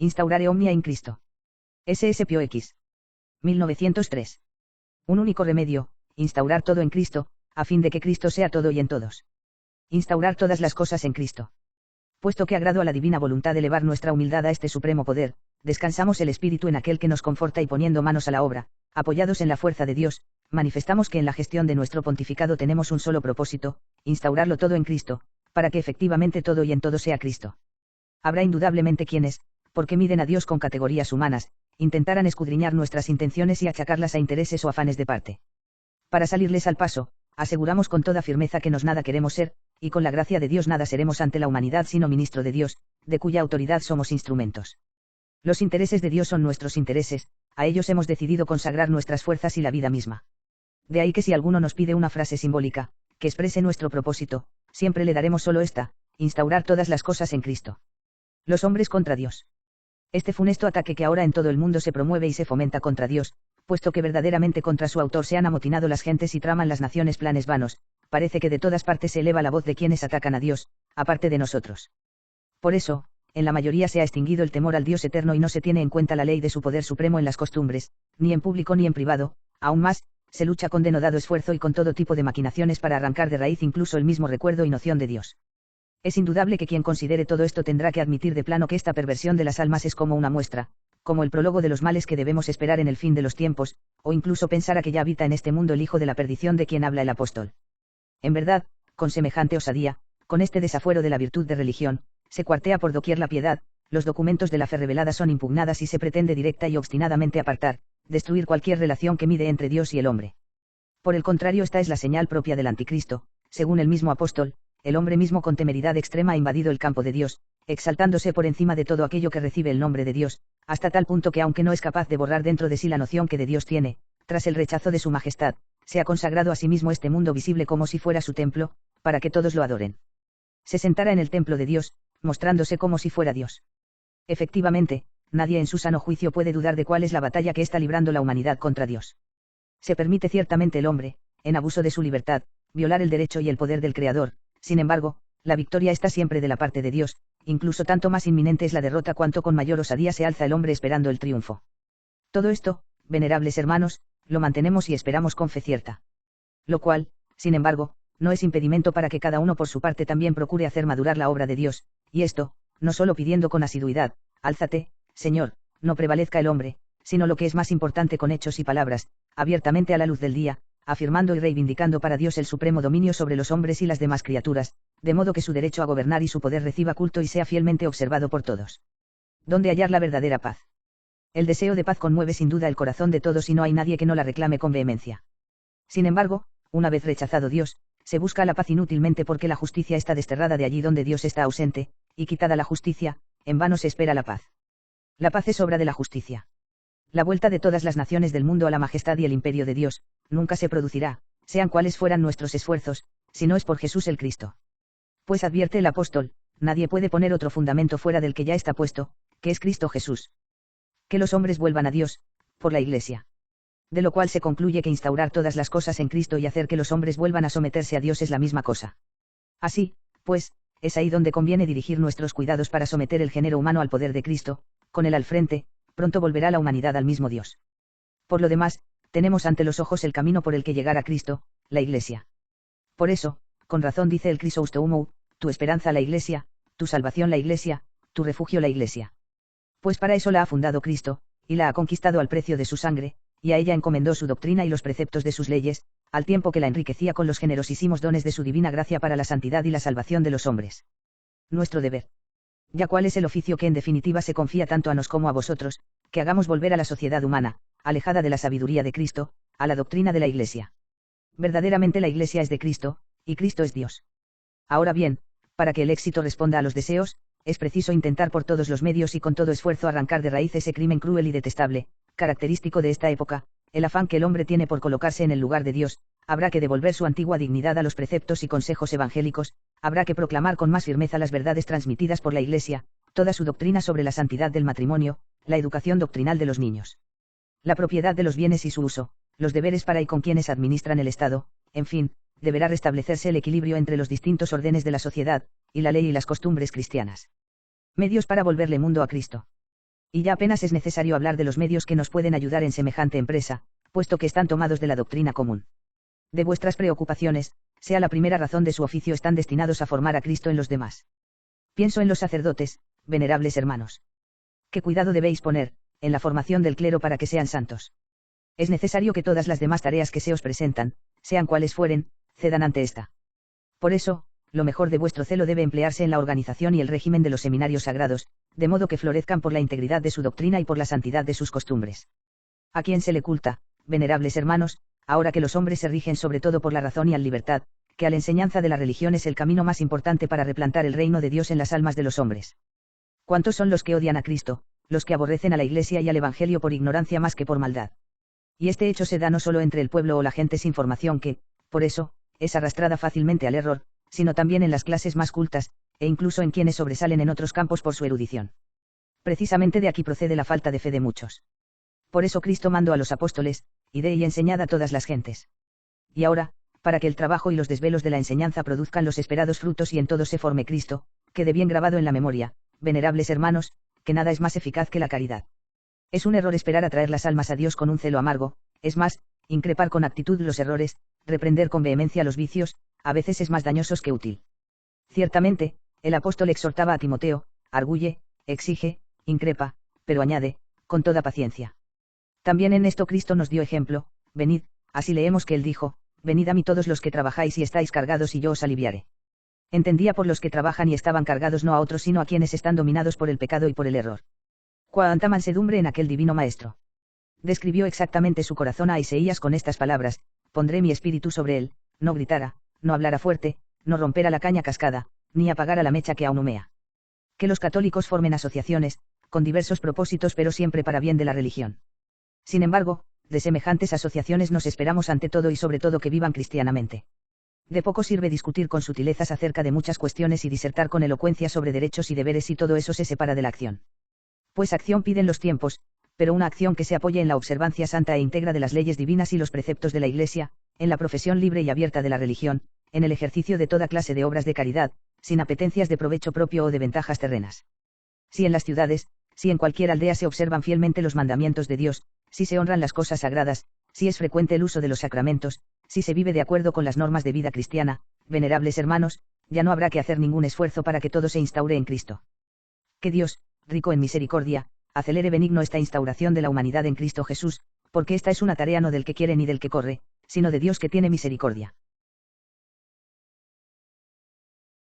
Instaurare omnia in Cristo. S.S. Pio X. 1903. Un único remedio, instaurar todo en Cristo, a fin de que Cristo sea todo y en todos. Instaurar todas las cosas en Cristo. Puesto que agrado a la divina voluntad elevar nuestra humildad a este supremo poder, descansamos el espíritu en aquel que nos conforta y poniendo manos a la obra, apoyados en la fuerza de Dios, manifestamos que en la gestión de nuestro pontificado tenemos un solo propósito, instaurarlo todo en Cristo, para que efectivamente todo y en todo sea Cristo. Habrá indudablemente quienes, porque miden a Dios con categorías humanas, intentaran escudriñar nuestras intenciones y achacarlas a intereses o afanes de parte. Para salirles al paso, aseguramos con toda firmeza que nada queremos ser, y con la gracia de Dios nada seremos ante la humanidad sino ministro de Dios, de cuya autoridad somos instrumentos. Los intereses de Dios son nuestros intereses, a ellos hemos decidido consagrar nuestras fuerzas y la vida misma. De ahí que si alguno nos pide una frase simbólica, que exprese nuestro propósito, siempre le daremos solo esta: instaurar todas las cosas en Cristo. Los hombres contra Dios. Este funesto ataque que ahora en todo el mundo se promueve y se fomenta contra Dios, puesto que verdaderamente contra su autor se han amotinado las gentes y traman las naciones planes vanos, parece que de todas partes se eleva la voz de quienes atacan a Dios, aparte de nosotros. Por eso, en la mayoría se ha extinguido el temor al Dios eterno y no se tiene en cuenta la ley de su poder supremo en las costumbres, ni en público ni en privado, aún más, se lucha con denodado esfuerzo y con todo tipo de maquinaciones para arrancar de raíz incluso el mismo recuerdo y noción de Dios. Es indudable que quien considere todo esto tendrá que admitir de plano que esta perversión de las almas es como una muestra, como el prólogo de los males que debemos esperar en el fin de los tiempos, o incluso pensar a que ya habita en este mundo el hijo de la perdición de quien habla el apóstol. En verdad, con semejante osadía, con este desafuero de la virtud de religión, se cuartea por doquier la piedad, los documentos de la fe revelada son impugnadas y se pretende directa y obstinadamente apartar, destruir cualquier relación que mide entre Dios y el hombre. Por el contrario, esta es la señal propia del anticristo, según el mismo apóstol: el hombre mismo con temeridad extrema ha invadido el campo de Dios, exaltándose por encima de todo aquello que recibe el nombre de Dios, hasta tal punto que aunque no es capaz de borrar dentro de sí la noción que de Dios tiene, tras el rechazo de su majestad, se ha consagrado a sí mismo este mundo visible como si fuera su templo, para que todos lo adoren. Se sentará en el templo de Dios, mostrándose como si fuera Dios. Efectivamente, nadie en su sano juicio puede dudar de cuál es la batalla que está librando la humanidad contra Dios. Se permite ciertamente el hombre, en abuso de su libertad, violar el derecho y el poder del Creador. Sin embargo, la victoria está siempre de la parte de Dios, incluso tanto más inminente es la derrota cuanto con mayor osadía se alza el hombre esperando el triunfo. Todo esto, venerables hermanos, lo mantenemos y esperamos con fe cierta. Lo cual, sin embargo, no es impedimento para que cada uno por su parte también procure hacer madurar la obra de Dios, y esto, no solo pidiendo con asiduidad: álzate, Señor, no prevalezca el hombre, sino lo que es más importante con hechos y palabras, abiertamente a la luz del día, afirmando y reivindicando para Dios el supremo dominio sobre los hombres y las demás criaturas, de modo que su derecho a gobernar y su poder reciba culto y sea fielmente observado por todos. ¿Dónde hallar la verdadera paz? El deseo de paz conmueve sin duda el corazón de todos y no hay nadie que no la reclame con vehemencia. Sin embargo, una vez rechazado Dios, se busca la paz inútilmente porque la justicia está desterrada de allí donde Dios está ausente, y quitada la justicia, en vano se espera la paz. La paz es obra de la justicia. La vuelta de todas las naciones del mundo a la majestad y el imperio de Dios, nunca se producirá, sean cuales fueran nuestros esfuerzos, si no es por Jesús el Cristo. Pues advierte el apóstol: nadie puede poner otro fundamento fuera del que ya está puesto, que es Cristo Jesús. Que los hombres vuelvan a Dios, por la Iglesia. De lo cual se concluye que instaurar todas las cosas en Cristo y hacer que los hombres vuelvan a someterse a Dios es la misma cosa. Así, pues, es ahí donde conviene dirigir nuestros cuidados para someter el género humano al poder de Cristo, con él al frente, pronto volverá la humanidad al mismo Dios. Por lo demás, tenemos ante los ojos el camino por el que llegar a Cristo, la Iglesia. Por eso, con razón dice el Crisóstomo: tu esperanza la Iglesia, tu salvación la Iglesia, tu refugio la Iglesia. Pues para eso la ha fundado Cristo, y la ha conquistado al precio de su sangre, y a ella encomendó su doctrina y los preceptos de sus leyes, al tiempo que la enriquecía con los generosísimos dones de su divina gracia para la santidad y la salvación de los hombres. Nuestro deber. Ya cuál es el oficio que en definitiva se confía tanto a nos como a vosotros, que hagamos volver a la sociedad humana, alejada de la sabiduría de Cristo, a la doctrina de la Iglesia. Verdaderamente la Iglesia es de Cristo, y Cristo es Dios. Ahora bien, para que el éxito responda a los deseos, es preciso intentar por todos los medios y con todo esfuerzo arrancar de raíz ese crimen cruel y detestable, característico de esta época, el afán que el hombre tiene por colocarse en el lugar de Dios. Habrá que devolver su antigua dignidad a los preceptos y consejos evangélicos, habrá que proclamar con más firmeza las verdades transmitidas por la Iglesia, toda su doctrina sobre la santidad del matrimonio, la educación doctrinal de los niños, la propiedad de los bienes y su uso, los deberes para y con quienes administran el Estado, en fin, deberá restablecerse el equilibrio entre los distintos órdenes de la sociedad, y la ley y las costumbres cristianas. Medios para volverle mundo a Cristo. Y ya apenas es necesario hablar de los medios que nos pueden ayudar en semejante empresa, puesto que están tomados de la doctrina común. De vuestras preocupaciones, sea la primera razón de su oficio, están destinados a formar a Cristo en los demás. Pienso en los sacerdotes, venerables hermanos. ¿Qué cuidado debéis poner, en la formación del clero para que sean santos? Es necesario que todas las demás tareas que se os presentan, sean cuales fueren, cedan ante esta. Por eso, lo mejor de vuestro celo debe emplearse en la organización y el régimen de los seminarios sagrados, de modo que florezcan por la integridad de su doctrina y por la santidad de sus costumbres. ¿A quién se le culta, venerables hermanos, ahora que los hombres se rigen sobre todo por la razón y la libertad, que a la enseñanza de la religión es el camino más importante para replantar el reino de Dios en las almas de los hombres? ¿Cuántos son los que odian a Cristo, los que aborrecen a la Iglesia y al Evangelio por ignorancia más que por maldad? Y este hecho se da no solo entre el pueblo o la gente sin formación que, por eso, es arrastrada fácilmente al error, sino también en las clases más cultas, e incluso en quienes sobresalen en otros campos por su erudición. Precisamente de aquí procede la falta de fe de muchos. Por eso Cristo mandó a los apóstoles, id y enseñad a todas las gentes. Y ahora, para que el trabajo y los desvelos de la enseñanza produzcan los esperados frutos y en todo se forme Cristo, quede bien grabado en la memoria, venerables hermanos, que nada es más eficaz que la caridad. Es un error esperar atraer las almas a Dios con un celo amargo, es más, increpar con actitud los errores, reprender con vehemencia los vicios, a veces es más dañosos que útil. Ciertamente, el apóstol exhortaba a Timoteo, arguye, exige, increpa, pero añade, con toda paciencia. También en esto Cristo nos dio ejemplo, venid, así leemos que él dijo, venid a mí todos los que trabajáis y estáis cargados y yo os aliviaré. Entendía por los que trabajan y estaban cargados no a otros sino a quienes están dominados por el pecado y por el error. Cuánta mansedumbre en aquel divino maestro. Describió exactamente su corazón a Isaías con estas palabras, pondré mi espíritu sobre él, no gritara, no hablara fuerte, no rompera la caña cascada, ni apagara la mecha que aún humea. Que los católicos formen asociaciones, con diversos propósitos pero siempre para bien de la religión. Sin embargo, de semejantes asociaciones nos esperamos ante todo y sobre todo que vivan cristianamente. De poco sirve discutir con sutilezas acerca de muchas cuestiones y disertar con elocuencia sobre derechos y deberes si todo eso se separa de la acción. Pues acción piden los tiempos, pero una acción que se apoye en la observancia santa e íntegra de las leyes divinas y los preceptos de la Iglesia, en la profesión libre y abierta de la religión, en el ejercicio de toda clase de obras de caridad, sin apetencias de provecho propio o de ventajas terrenas. Si en las ciudades, si en cualquier aldea se observan fielmente los mandamientos de Dios, si se honran las cosas sagradas, si es frecuente el uso de los sacramentos, si se vive de acuerdo con las normas de vida cristiana, venerables hermanos, ya no habrá que hacer ningún esfuerzo para que todo se instaure en Cristo. Que Dios, rico en misericordia, acelere benigno esta instauración de la humanidad en Cristo Jesús, porque esta es una tarea no del que quiere ni del que corre, sino de Dios que tiene misericordia.